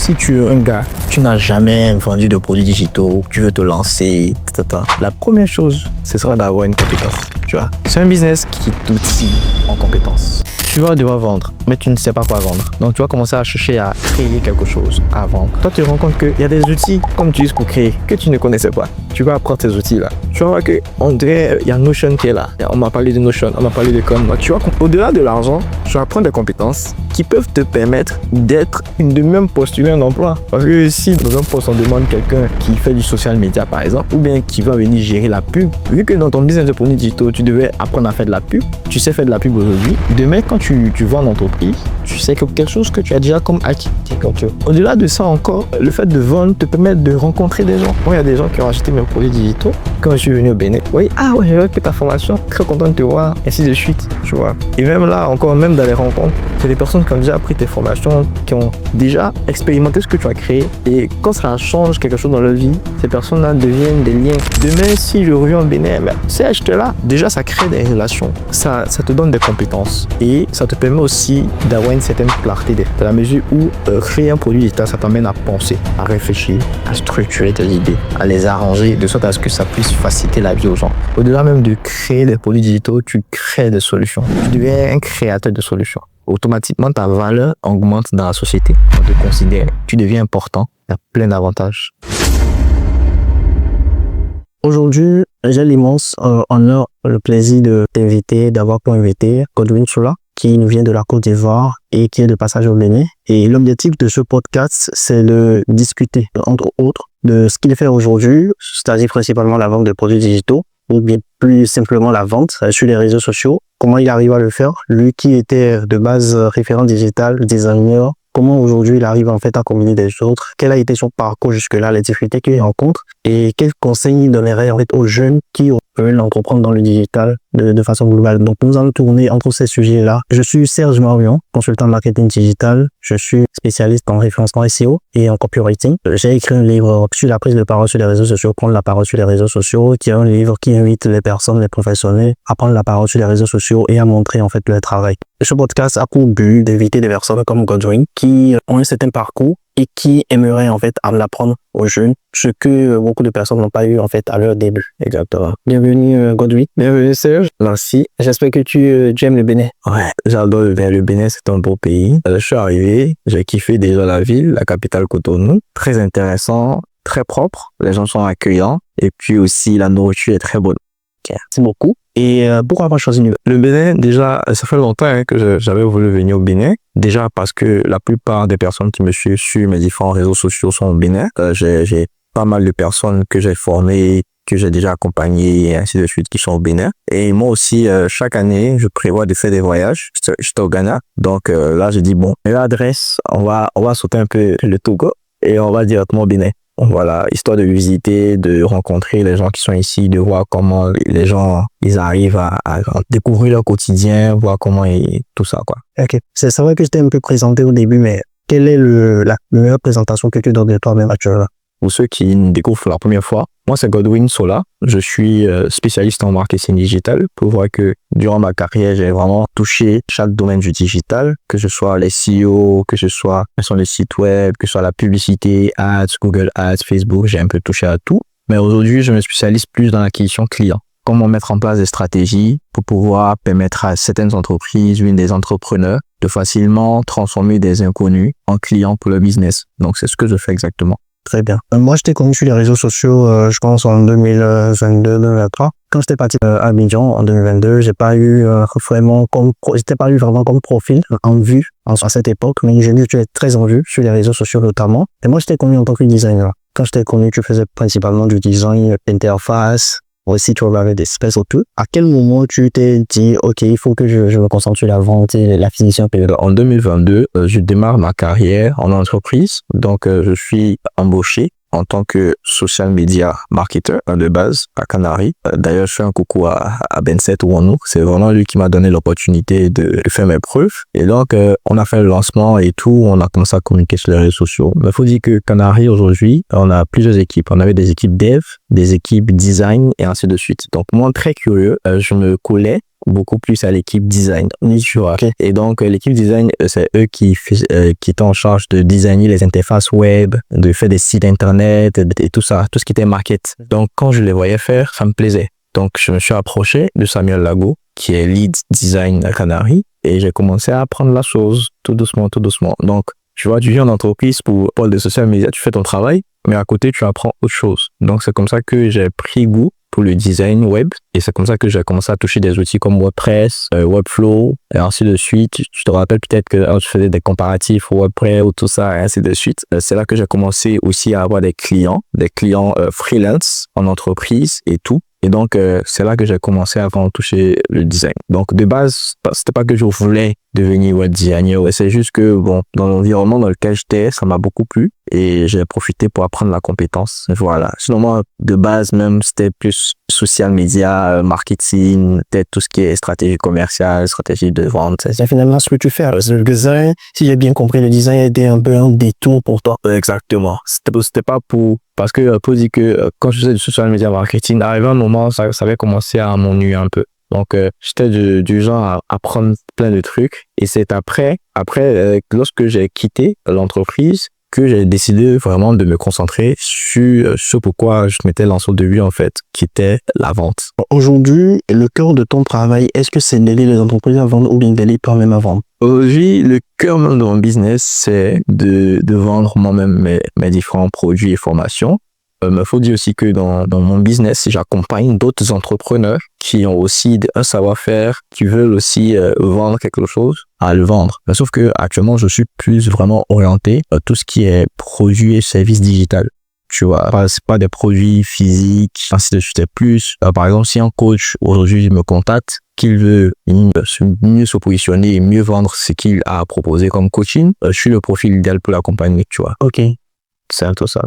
si tu es un gars, tu n'as jamais vendu de produits digitaux, tu veux te lancer, etc. La première chose, ce sera d'avoir une compétence. Tu vois, c'est un business qui t'outille en compétences. Tu vas devoir vendre, mais tu ne sais pas quoi vendre. Donc, tu vas commencer à chercher à créer quelque chose à vendre. Toi, tu te rends compte qu'il y a des outils comme tu utilises pour créer que tu ne connaissais pas. Tu vas apprendre ces outils-là. Tu vas voir qu'on dirait, il y a Notion qui est là. On m'a parlé de Notion, on m'a parlé de Canva. Tu vois, au-delà de l'argent, tu vas apprendre des compétences qui peuvent te permettre d'être de même postuler un emploi. Parce que si dans un poste, on demande quelqu'un qui fait du social media, par exemple, ou bien qui va venir gérer la pub, vu que dans ton business de produits digitaux, tu devais apprendre à faire de la pub, tu sais faire de la pub aujourd'hui. Demain, quand tu vends en entreprise, tu sais que quelque chose que tu as déjà comme acquis. Au-delà de ça encore, le fait de vendre te permet de rencontrer des gens. Moi, il y a des gens qui ont acheté mes produits digitaux. Quand je suis venu au Bénin, oui, j'ai fait ta formation, très content de te voir, ainsi de suite, tu vois. Et même là, encore, même dans les rencontres, c'est des personnes qui ont déjà pris tes formations, qui ont déjà expérimenté ce que tu as créé. Et quand ça change quelque chose dans leur vie, ces personnes-là deviennent des liens. Demain, si je reviens au Bénin, ces acheteurs-là, déjà, ça crée des relations. Ça te donne des compétences. Et ça te permet aussi d'avoir une certaine clarté dans la mesure où créer un produit digital, ça t'amène à penser, à réfléchir, à structurer tes idées, à les arranger de sorte à ce que ça puisse faciliter la vie aux gens. Au-delà même de créer des produits digitaux, tu crées des solutions. Tu deviens un créateur de solutions. Automatiquement, ta valeur augmente dans la société. On te considère, tu deviens important. Il y a plein d'avantages. Aujourd'hui, j'ai l'immense honneur, le plaisir de t'inviter, d'avoir pour invité Godwin Sola, qui nous vient de la Côte d'Ivoire et qui est de passage au Bénin. Et l'objectif de ce podcast, c'est de discuter, entre autres, de ce qu'il fait aujourd'hui, c'est-à-dire principalement la vente de produits digitaux, ou bien plus simplement la vente sur les réseaux sociaux. Comment il arrive à le faire, lui qui était de base référent digital, designer, comment aujourd'hui il arrive en fait à combiner des autres, quel a été son parcours jusque-là, les difficultés qu'il rencontre et quels conseils il donnerait en fait aux jeunes qui veulent entreprendre dans le digital de façon globale. Donc nous allons tourner entre ces sujets-là. Je suis Serge Marion, consultant marketing digital. Je suis spécialiste en référencement SEO et en copywriting. J'ai écrit un livre sur la prise de parole sur les réseaux sociaux, prendre la parole sur les réseaux sociaux, qui est un livre qui invite les personnes, les professionnels à prendre la parole sur les réseaux sociaux et à montrer en fait leur travail. Ce podcast a pour but d'éviter des personnes comme Godwin qui ont un certain parcours et qui aimeraient en fait à l'apprendre aux jeunes, ce que beaucoup de personnes n'ont pas eu en fait à leur début. Exactement. Bienvenue Godwin. Bienvenue Serge. Merci. J'espère que tu aimes le Bénin. Ouais, j'adore le Bénin. Le Bénin, c'est un beau pays. Je suis arrivé, j'ai kiffé déjà la ville, la capitale Cotonou. Très intéressant, très propre. Les gens sont accueillants et puis aussi la nourriture est très bonne. Merci beaucoup. Et pourquoi avoir choisi le Bénin? Déjà, ça fait longtemps que j'avais voulu venir au Bénin. Déjà parce que la plupart des personnes qui me suivent sur mes différents réseaux sociaux sont au Bénin. J'ai pas mal de personnes que j'ai formées, que j'ai déjà accompagnées et ainsi de suite qui sont au Bénin. Et moi aussi, chaque année, je prévois de faire des voyages. J'étais au Ghana. Donc là, j'ai dit, bon, l'adresse, on va sauter un peu le Togo et on va directement au Bénin. Voilà, histoire de visiter, de rencontrer les gens qui sont ici, de voir comment les gens, ils arrivent à découvrir leur quotidien, voir comment tout ça, quoi. Ok. C'est vrai que je t'ai un peu présenté au début, mais quelle est la meilleure présentation que tu donnes de toi-même actuellement? Pour ceux qui me découvrent pour la première fois, moi c'est Godwin Sola. Je suis spécialiste en marketing digital. Pour voir que durant ma carrière, j'ai vraiment touché chaque domaine du digital, que ce soit les SEO, que ce soit les sites web, que ce soit la publicité, ads, Google Ads, Facebook, j'ai un peu touché à tout. Mais aujourd'hui, je me spécialise plus dans l'acquisition client. Comment mettre en place des stratégies pour pouvoir permettre à certaines entreprises, des entrepreneurs, de facilement transformer des inconnus en clients pour le business. Donc c'est ce que je fais exactement. Très bien. Moi, je t'ai connu sur les réseaux sociaux, je pense, en 2022-2023. Quand j'étais parti à Abidjan en 2022, j'étais pas eu vraiment comme profil en vue à cette époque, mais j'ai vu que tu es très en vue sur les réseaux sociaux notamment. Et moi, je t'ai connu en tant que designer. Quand je t'ai connu, tu faisais principalement du design d'interface. Aussi, tu avais des espèces autour. À quel moment tu t'es dit, OK, il faut que je me concentre sur la vente et l'acquisition? En 2022, je démarre ma carrière en entreprise. Donc, je suis embauché en tant que social media marketer de base à Canaries. D'ailleurs, je fais un coucou à Benset Ouanou. C'est vraiment lui qui m'a donné l'opportunité de faire mes preuves. Et donc, on a fait le lancement et tout. On a commencé à communiquer sur les réseaux sociaux. Il faut dire que Canaries, aujourd'hui, on a plusieurs équipes. On avait des équipes dev, des équipes design et ainsi de suite. Donc, moi, très curieux, je me collais beaucoup plus à l'équipe design. Oui, Tu vois. ok. Et donc, l'équipe design, c'est eux qui étaient en charge de designer les interfaces web, de faire des sites internet et tout ça, tout ce qui était market. Donc, quand je les voyais faire, ça me plaisait. Donc, je me suis approché de Samuel Lago, qui est lead design à Canary, et j'ai commencé à apprendre la chose, tout doucement, tout doucement. Donc, tu vois, tu viens en entreprise pour pôle de social media, tu fais ton travail, mais à côté, tu apprends autre chose. Donc, c'est comme ça que j'ai pris goût pour le design web, et c'est comme ça que j'ai commencé à toucher des outils comme WordPress, Webflow, et ainsi de suite. Tu te rappelles peut-être que je faisais des comparatifs WordPress ou tout ça, et ainsi de suite. C'est là que j'ai commencé aussi à avoir des clients freelance en entreprise et tout. Et donc, c'est là que j'ai commencé à vraiment toucher le design. Donc, de base, c'était pas que je voulais devenir web designer. C'est juste que, bon, dans l'environnement dans lequel j'étais, ça m'a beaucoup plu et j'ai profité pour apprendre la compétence. Voilà. Sinon, moi, de base, même, c'était plus social media, marketing, peut-être tout ce qui est stratégie commerciale, stratégie de vente. C'est finalement ce que tu fais. Le design, si j'ai bien compris, le design était un peu un détour pour toi. Exactement. C'était pas pour... Parce que pour dire que quand je faisais du social media marketing, arrivé un moment, ça avait commencé à m'ennuyer un peu. Donc, j'étais du genre à apprendre plein de trucs. Et c'est après, lorsque j'ai quitté l'entreprise, que j'ai décidé vraiment de me concentrer sur ce pourquoi je m'étais lancé au début, en fait, qui était la vente. Aujourd'hui, le cœur de ton travail, est-ce que c'est d'aider les entreprises à vendre ou bien d'aider toi-même à vendre? Aujourd'hui, le cœur même de mon business, c'est de vendre moi-même mes différents produits et formations. Mais faut dire aussi que dans mon business, j'accompagne d'autres entrepreneurs qui ont aussi un savoir-faire, qui veulent aussi vendre quelque chose, à le vendre. Mais sauf que actuellement, je suis plus vraiment orienté à tout ce qui est produits et services digital. Tu vois, c'est pas des produits physiques, ainsi de suite. Plus, par exemple, si un coach aujourd'hui me contacte, qu'il veut mieux se positionner et mieux vendre ce qu'il a proposé comme coaching, je suis le profil idéal pour l'accompagner, tu vois. Ok. C'est un peu ça.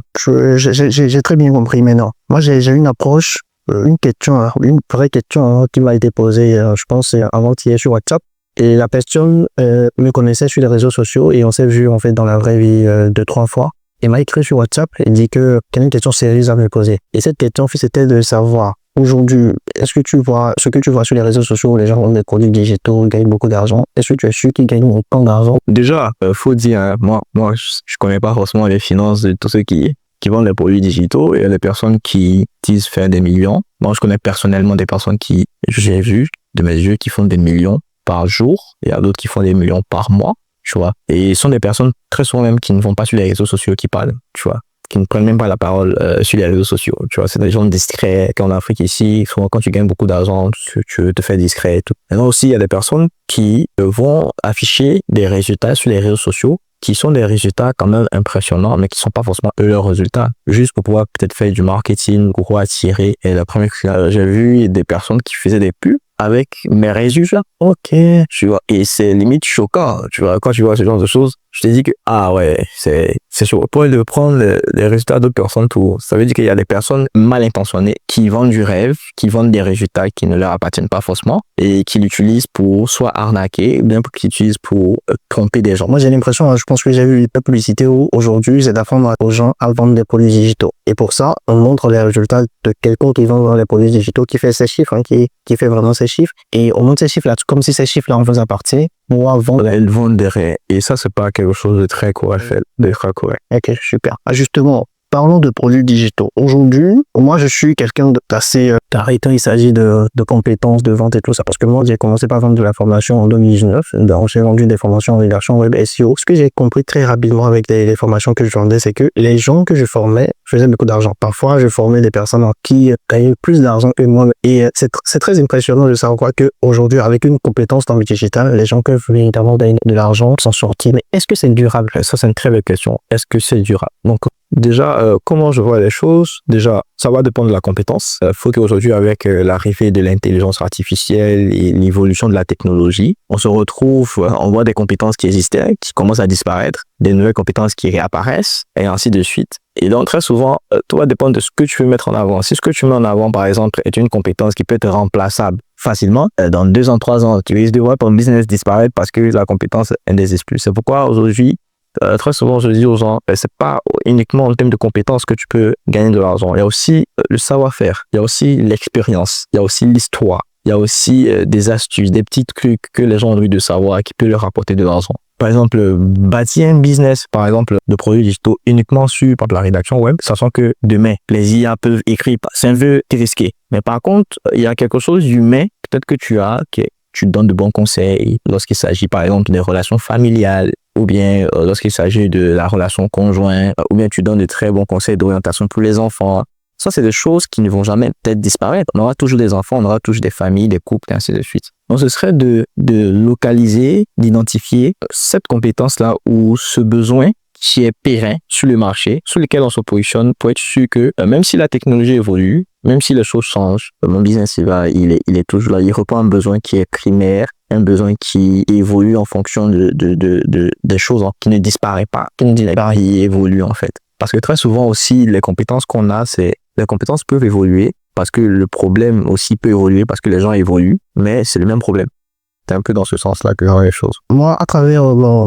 J'ai très bien compris maintenant. Moi, j'ai une approche, une question, une vraie question qui m'a été posée, je pense, avant-hier sur WhatsApp. Et la personne me connaissait sur les réseaux sociaux et on s'est vu en fait dans la vraie vie 2-3 fois. Il m'a écrit sur WhatsApp et dit que quelle est une question sérieuse à me poser. Et cette question, c'était de savoir, aujourd'hui, est-ce que tu vois, ce que tu vois sur les réseaux sociaux où les gens vendent des produits digitaux, gagnent beaucoup d'argent, est-ce que tu es sûr qu'ils gagnent autant d'argent? Déjà, faut dire, hein, moi, je connais pas forcément les finances de tous ceux qui vendent les produits digitaux et les personnes qui disent faire des millions. Moi, je connais personnellement des personnes qui, j'ai vu de mes yeux, qui font des millions par jour. Il y a d'autres qui font des millions par mois, tu vois. Et ce sont des personnes très souvent même qui ne vont pas sur les réseaux sociaux qui parlent, tu vois, qui ne prennent même pas la parole sur les réseaux sociaux, tu vois. C'est des gens discrets. Qu'en Afrique ici, souvent quand tu gagnes beaucoup d'argent, tu te fais discret et tout. Maintenant aussi, il y a des personnes qui vont afficher des résultats sur les réseaux sociaux qui sont des résultats quand même impressionnants, mais qui sont pas forcément eux leurs résultats, juste pour pouvoir peut-être faire du marketing, pour pouvoir attirer. Et la première fois, j'ai vu des personnes qui faisaient des pubs avec mes résultats. Ok, tu vois. Et c'est limite choquant, tu vois. Quand tu vois ce genre de choses, je te dis que, ah ouais, c'est chaud. Pour de prendre les résultats d'autres personnes, tout. Ça veut dire qu'il y a des personnes mal intentionnées qui vendent du rêve, qui vendent des résultats qui ne leur appartiennent pas forcément et qui l'utilisent pour soit arnaquer, ou bien qu'ils l'utilisent pour tromper des gens. Moi, j'ai l'impression, je pense que j'ai vu la publicité où aujourd'hui, c'est d'apprendre aux gens à vendre des produits digitaux. Et pour ça, on montre les résultats de quelqu'un qui vend les produits digitaux, qui fait ses chiffres, hein, qui fait vraiment ses chiffres. Et on montre ces chiffres-là, comme si ces chiffres-là en faisaient partie. Pour vendre. Elles vendent des rêves. Et ça, c'est pas quelque chose de très correct, de très correct. Ok, super. Ah, justement, parlons de produits digitaux. Aujourd'hui, moi, je suis quelqu'un d'assez arrêtant. Il s'agit de compétences, de vente et tout ça. Parce que moi, j'ai commencé par vendre de la formation en 2019. Donc, j'ai vendu des formations en rédaction web SEO. Ce que j'ai compris très rapidement avec les formations que je vendais, c'est que les gens que je formais faisaient beaucoup d'argent. Parfois, je formais des personnes qui gagnaient plus d'argent que moi. Et c'est très impressionnant de savoir qu'aujourd'hui, avec une compétence dans le digital, les gens peuvent véritablement gagner de l'argent, s'en sortir. Mais est-ce que c'est durable? Ça, c'est une très belle question. Est-ce que c'est durable? Donc, déjà, comment je vois les choses? Déjà, ça va dépendre de la compétence. Faut qu'aujourd'hui, avec l'arrivée de l'intelligence artificielle et l'évolution de la technologie, on se retrouve, on voit des compétences qui existaient, qui commencent à disparaître, des nouvelles compétences qui réapparaissent, et ainsi de suite. Et donc, très souvent, tout va dépendre de ce que tu veux mettre en avant. Si ce que tu mets en avant, par exemple, est une compétence qui peut être remplaçable facilement, dans 2 ans, 3 ans, tu risques de voir ton business disparaître parce que la compétence n'existe plus. C'est pourquoi aujourd'hui, très souvent, je dis aux gens, c'est pas uniquement en termes de compétences que tu peux gagner de l'argent. Il y a aussi le savoir-faire, il y a aussi l'expérience, il y a aussi l'histoire. il y a aussi des astuces, des petits trucs que les gens ont envie de savoir qui peuvent leur rapporter de l'argent. Par exemple, bâtir un business, par exemple, de produits digitaux uniquement sur par la rédaction web, sachant que demain, les IA peuvent écrire, c'est un peu risqué. Mais par contre, il y a quelque chose d'humain, peut-être que tu donnes de bons conseils lorsqu'il s'agit, par exemple, des relations familiales, ou bien lorsqu'il s'agit de la relation conjointe, ou bien tu donnes de très bons conseils d'orientation pour les enfants. Ça, c'est des choses qui ne vont jamais peut-être disparaître. On aura toujours des enfants, on aura toujours des familles, des couples, et ainsi de suite. Donc, ce serait de localiser, d'identifier cette compétence-là ou ce besoin qui est pérenne sur le marché, sur lequel on se positionne pour être sûr que même si la technologie évolue, même si les choses changent, mon business, il est toujours là. Il reprend un besoin qui est primaire, un besoin qui évolue en fonction des choses qui ne disparaissent pas, il évolue en fait. Parce que très souvent aussi, les compétences qu'on a, les compétences peuvent évoluer parce que le problème aussi peut évoluer parce que les gens évoluent, mais c'est le même problème. C'est un peu dans ce sens-là que je vois les choses. Moi, à travers,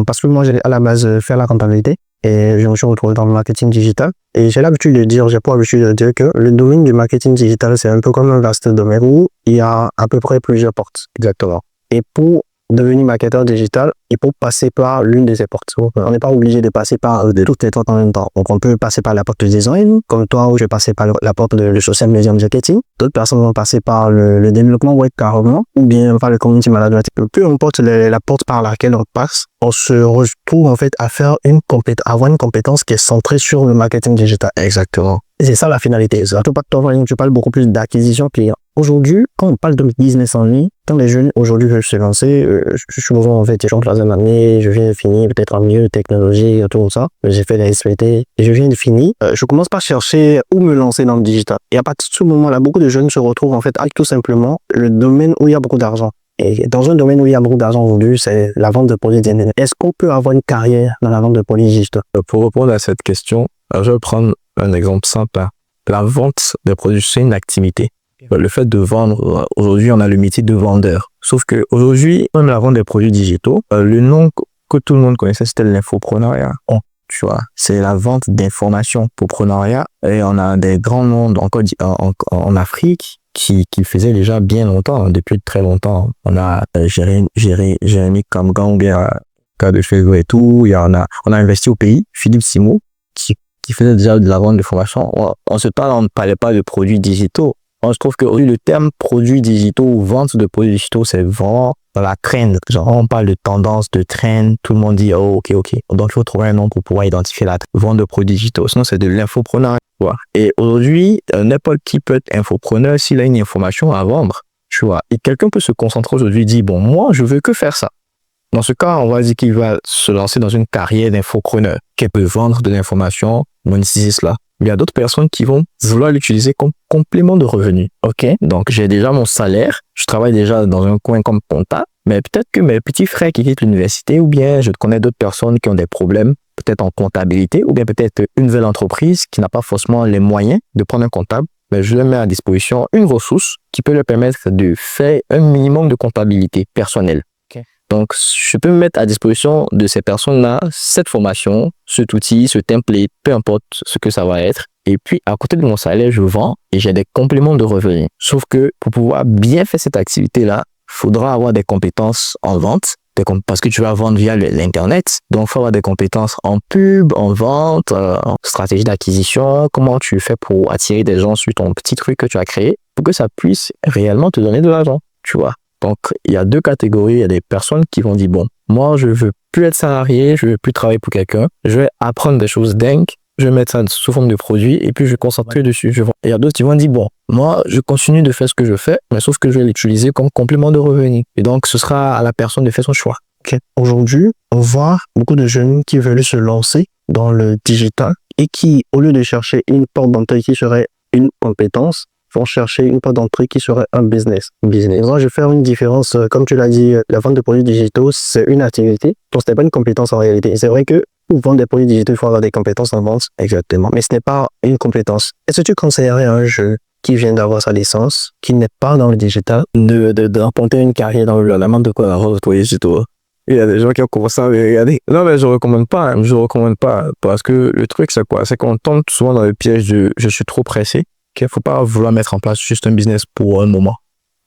parce que moi, j'ai à la base fait la comptabilité et je me suis retrouvé dans le marketing digital. Et j'ai l'habitude de dire, j'ai pour habitude de dire que le domaine du marketing digital, c'est un peu comme un vaste domaine où il y a à peu près plusieurs portes. Exactement. Et pour devenir marketeur digital, il faut passer par l'une de ces portes. On n'est pas obligé de passer par toutes les portes en même temps. Donc, on peut passer par la porte de design, comme toi, où je vais passer par la porte de social media marketing. D'autres personnes vont passer par le développement web carrément, ou bien par le community management. Peu importe la porte par laquelle on passe, on se retrouve en fait à faire avoir une compétence qui est centrée sur le marketing digital. Exactement. Et c'est ça la finalité. Surtout pas que toi, tu parles beaucoup plus d'acquisition client. Aujourd'hui, quand on parle de business en ligne, quand les jeunes aujourd'hui veulent se lancer, je suis souvent en fait, je suis en troisième année, je viens de finir peut-être en milieu de technologie, tout ça. J'ai fait la SVT et je viens de finir. Je commence par chercher où me lancer dans le digital. Et à partir de ce moment-là, beaucoup de jeunes se retrouvent en fait avec tout simplement le domaine où il y a beaucoup d'argent. Et dans un domaine où il y a beaucoup d'argent aujourd'hui, c'est la vente de produits digitaux. Est-ce qu'on peut avoir une carrière dans la vente de produits digitaux? Pour répondre à cette question, je vais prendre un exemple simple. La vente de produits, c'est une activité. Le fait de vendre, aujourd'hui, on a le métier de vendeur. Sauf que aujourd'hui, même la vente des produits digitaux, le nom que tout le monde connaissait, c'était l'infopreneuriat. Tu vois, c'est la vente d'informations pour preneuriat. Et on a des grands noms encore en Afrique qui le faisaient déjà bien longtemps, depuis très longtemps. On a Jérémy Kamgang, cas de Facebook et tout. On a investi au pays, Philippe Simo, qui faisait déjà de la vente d'informations. En ce temps, on ne parlait pas de produits digitaux. On se trouve qu'aujourd'hui, le terme produits digitaux ou vente de produits digitaux, c'est vraiment dans la trend. Genre, on parle de tendance, de trend. Tout le monde dit, oh, ok. Donc, il faut trouver un nom pour pouvoir identifier la vente de produits digitaux. Sinon, c'est de l'infopreneur. Et aujourd'hui, n'importe qui peut être infopreneur s'il a une information à vendre. Tu vois. Et quelqu'un peut se concentrer aujourd'hui et dire, bon, moi, je veux que faire ça. Dans ce cas, on va dire qu'il va se lancer dans une carrière d'infopreneur, qui peut vendre de l'information, monétiser cela. Il y a d'autres personnes qui vont vouloir l'utiliser comme complément de revenu. Ok, donc j'ai déjà mon salaire, je travaille déjà dans un coin comme comptable, mais peut-être que mes petits frères qui quittent l'université, ou bien je connais d'autres personnes qui ont des problèmes, peut-être en comptabilité, ou bien peut-être une nouvelle entreprise qui n'a pas forcément les moyens de prendre un comptable, mais je leur mets à disposition une ressource qui peut leur permettre de faire un minimum de comptabilité personnelle. Donc, je peux me mettre à disposition de ces personnes-là cette formation, cet outil, ce template, peu importe ce que ça va être. Et puis, à côté de mon salaire, je vends et j'ai des compléments de revenus. Sauf que pour pouvoir bien faire cette activité-là, il faudra avoir des compétences en vente, parce que tu vas vendre via l'Internet. Donc, il faut avoir des compétences en pub, en vente, en stratégie d'acquisition, comment tu fais pour attirer des gens sur ton petit truc que tu as créé pour que ça puisse réellement te donner de l'argent, tu vois. Donc, il y a deux catégories. Il y a des personnes qui vont dire, bon, moi, je veux plus être salarié, je veux plus travailler pour quelqu'un, je vais apprendre des choses dingues, je vais mettre ça sous forme de produit et puis je vais concentrer dessus. Et il y a d'autres qui vont dire, bon, moi, je continue de faire ce que je fais, mais sauf que je vais l'utiliser comme complément de revenu. Et donc, ce sera à la personne de faire son choix. Okay. Aujourd'hui, on voit beaucoup de jeunes qui veulent se lancer dans le digital et qui, au lieu de chercher une porte d'entrée qui serait une compétence, vont chercher une porte d'entrée qui serait un business. Moi, je vais faire une différence. Comme tu l'as dit, la vente de produits digitaux, c'est une activité. Donc, ce n'est pas une compétence en réalité. C'est vrai que pour vendre des produits digitaux, il faut avoir des compétences en vente. Exactement. Mais ce n'est pas une compétence. Est-ce que tu conseillerais à un jeune qui vient d'avoir sa licence, qui n'est pas dans le digital, d'emprunter une carrière dans la vente de produits digitaux? Il y a des gens qui ont commencé à regarder. Non, mais je recommande pas. Parce que le truc, c'est quoi? C'est qu'on tombe souvent dans le piège de je suis trop pressé. Qu'il ne faut pas vouloir mettre en place juste un business pour un moment.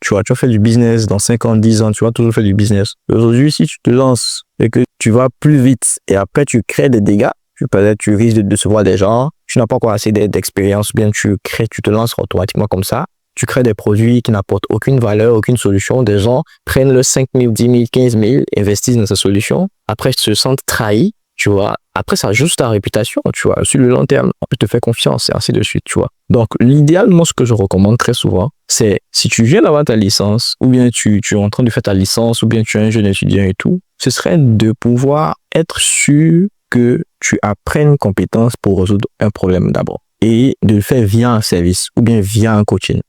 Tu vois, tu vas faire du business dans 5 ans, 10 ans, tu vas toujours faire du business. Aujourd'hui, si tu te lances et que tu vas plus vite et après tu crées des dégâts, peut-être tu risques de décevoir des gens, tu n'as pas encore assez d'expérience, bien tu te lances automatiquement comme ça. Tu crées des produits qui n'apportent aucune valeur, aucune solution. Des gens prennent le 5 000, 10 000, 15 000, investissent dans ces solutions. Après, ils se sentent trahis, tu vois. Après, ça joue sur ta réputation, tu vois. Sur le long terme, on te fait confiance et ainsi de suite, tu vois. Donc, l'idéalement, ce que je recommande très souvent, c'est si tu viens d'avoir ta licence, ou bien tu es en train de faire ta licence, ou bien tu es un jeune étudiant et tout, ce serait de pouvoir être sûr que tu apprennes une compétence pour résoudre un problème d'abord. Et de le faire via un service, ou bien via un coaching.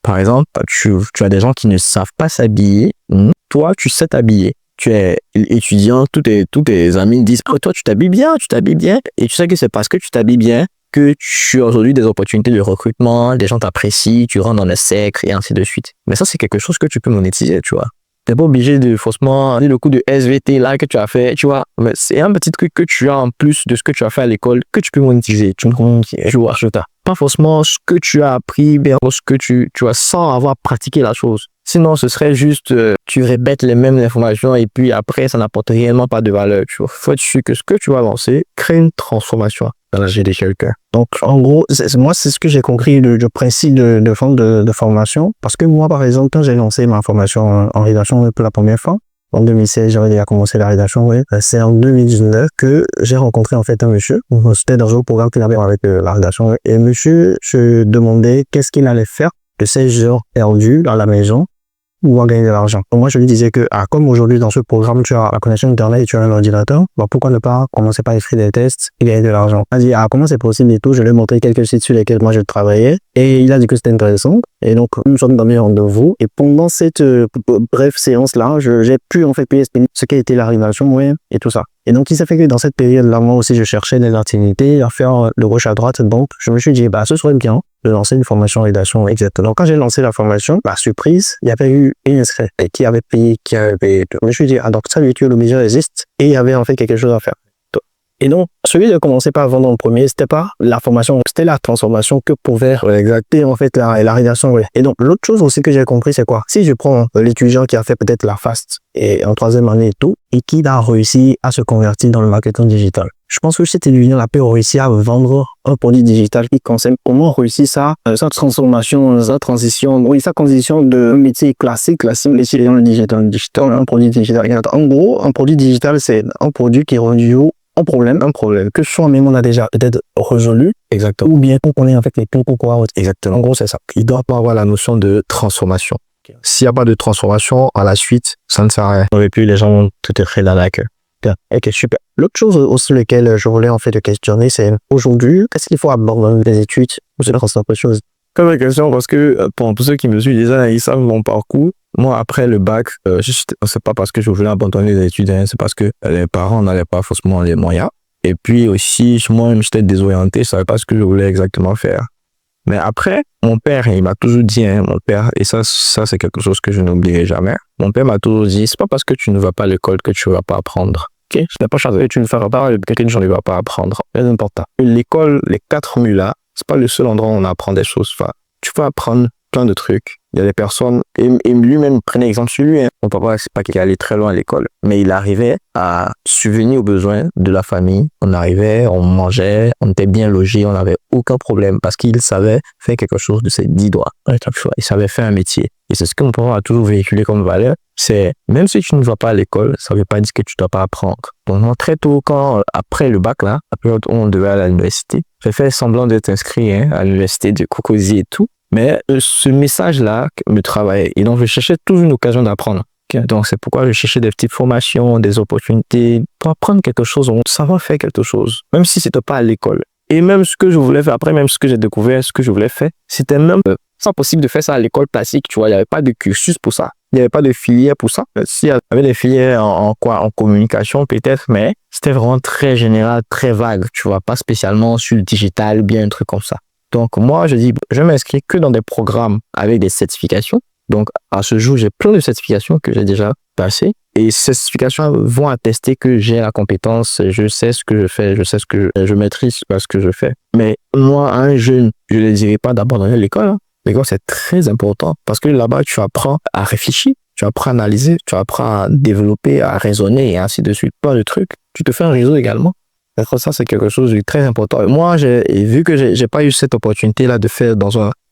Par exemple, tu as des gens qui ne savent pas s'habiller. Toi, tu sais t'habiller. Tu es étudiant, tous tes amis disent « Oh, toi, tu t'habilles bien. » Et tu sais que c'est parce que tu t'habilles bien que tu as aujourd'hui des opportunités de recrutement, des gens t'apprécient, tu rentres dans les cercles et ainsi de suite. Mais ça, c'est quelque chose que tu peux monétiser, tu vois. T'es pas obligé de forcément le coup de SVT là que tu as fait, tu vois. Mais c'est un petit truc que tu as en plus de ce que tu as fait à l'école que tu peux monétiser. Tu vois, pas forcément ce que tu as appris, bien ce que tu as sans avoir pratiqué la chose. Sinon, ce serait juste, tu répètes les mêmes informations et puis après, ça n'apporte réellement pas de valeur, tu vois. Faut être sûr que ce que tu vas lancer crée une transformation dans la vie de quelqu'un. Donc, en gros, moi, c'est ce que j'ai compris du principe de forme de formation. Parce que moi, par exemple, quand j'ai lancé ma formation en rédaction pour la première fois, en 2016, j'avais déjà commencé la rédaction, oui. C'est en 2019 que j'ai rencontré en fait un monsieur. C'était dans un programme qu'il avait avec la rédaction. Et monsieur, je demandais qu'est-ce qu'il allait faire de ces heures perdues dans la maison ou à gagner de l'argent. Donc moi, je lui disais que, comme aujourd'hui, dans ce programme, tu as la connexion Internet et tu as un ordinateur, pourquoi ne pas commencer par écrire des tests et gagner de l'argent? Il a dit, comment c'est possible et tout. Je lui ai montré quelques sites sur lesquels moi je travaillais et il a dit que c'était intéressant. Et donc, nous sommes dans mes rendez-vous et pendant cette brève séance-là, j'ai pu en fait expliquer ce qu'est été la rédaction, ouais, et tout ça. Et donc, il s'est fait que dans cette période-là, moi aussi, je cherchais des activités à faire de gauche à droite. Donc, je me suis dit, ce serait bien de lancer une formation en rédaction exactement. Donc, quand j'ai lancé la formation, surprise, il y avait eu une inscrite qui avait payé. Je me suis dit, donc ça, le mesure existe et il y avait en fait quelque chose à faire. Et donc, celui de commencer par vendre en premier, c'était pas la formation, c'était la transformation que pouvait exacter en fait la rédaction. Ouais. Et donc, l'autre chose aussi que j'ai compris, c'est quoi? Si je prends l'étudiant qui a fait peut-être la FAST et en 3e année et tout, et qui a réussi à se convertir dans le marketing digital. Je pense que cet étudiant-là peut réussir à vendre un produit digital qui concerne comment réussir sa transformation, sa transition, sa transition de métier classique, métier dans le digital, un produit digital. En gros, un produit digital, c'est un produit qui résout un problème que soi-même on a déjà peut-être résolu. Exactement. Ou bien qu'on connaît en fait les clés pour pouvoir. Exactement. En gros, c'est ça. Il doit pas avoir la notion de transformation. Okay. S'il n'y a pas de transformation, à la suite, ça ne sert à rien. Et puis, les gens vont tout être là avec eux. Ok, super. L'autre chose aussi laquelle je voulais en fait te questionner, c'est aujourd'hui, est-ce qu'il faut abandonner les études ou c'est autre chose? Comme la question, parce que pour ceux qui me suivent déjà, ils savent mon parcours. Moi, après le bac, c'est pas parce que je voulais abandonner les études, c'est parce que les parents n'avaient pas forcément les moyens. Et puis aussi, moi-même, j'étais désorienté, je savais pas ce que je voulais exactement faire. Mais après, mon père, il m'a toujours dit, mon père, et ça c'est quelque chose que je n'oublierai jamais. Mon père m'a toujours dit, c'est pas parce que tu ne vas pas à l'école que tu vas pas apprendre. Ok, ce n'est pas parce que tu ne feras pas que tu ne vas pas apprendre. C'est important. L'école, les 4 murs là, c'est pas le seul endroit où on apprend des choses. Enfin, tu vas apprendre plein de trucs. Il y a des personnes, et lui-même, prenez exemple sur lui. Mon papa, c'est pas qu'il allait très loin à l'école, mais il arrivait à subvenir aux besoins de la famille. On arrivait, on mangeait, on était bien logé, on n'avait aucun problème parce qu'il savait faire quelque chose de ses 10 doigts. Il savait faire un métier. Et c'est ce que mon papa a toujours véhiculé comme valeur. C'est, même si tu ne vas pas à l'école, ça ne veut pas dire que tu ne dois pas apprendre. Donc, très tôt, après le bac, là, la période où on devait aller à l'université, j'ai fait semblant d'être inscrit à l'université de Cocody et tout. Mais ce message-là me travaillait. Et donc, je cherchais toujours une occasion d'apprendre. Okay? Donc, c'est pourquoi je cherchais des petites formations, des opportunités pour apprendre quelque chose, savoir faire quelque chose. Même si c'était pas à l'école. Et même ce que je voulais faire, après, même ce que j'ai découvert, ce que je voulais faire, c'était même pas possible de faire ça à l'école classique. Tu vois, il n'y avait pas de cursus pour ça. Il n'y avait pas de filière pour ça. S'il y avait des filières en communication peut-être, mais c'était vraiment très général, très vague. Tu vois, pas spécialement sur le digital ou bien un truc comme ça. Donc, moi, je dis, je m'inscris que dans des programmes avec des certifications. Donc, à ce jour, j'ai plein de certifications que j'ai déjà passées. Et ces certifications vont attester que j'ai la compétence, je sais ce que je fais, je maîtrise ce que je fais. Mais moi, un jeune, je ne dirais pas d'abandonner l'école. L'école, c'est très important parce que là-bas, tu apprends à réfléchir, tu apprends à analyser, tu apprends à développer, à raisonner et ainsi de suite. Pas de trucs. Tu te fais un réseau également. D'accord, ça, c'est quelque chose de très important. Et moi, vu que j'ai pas eu cette opportunité-là de faire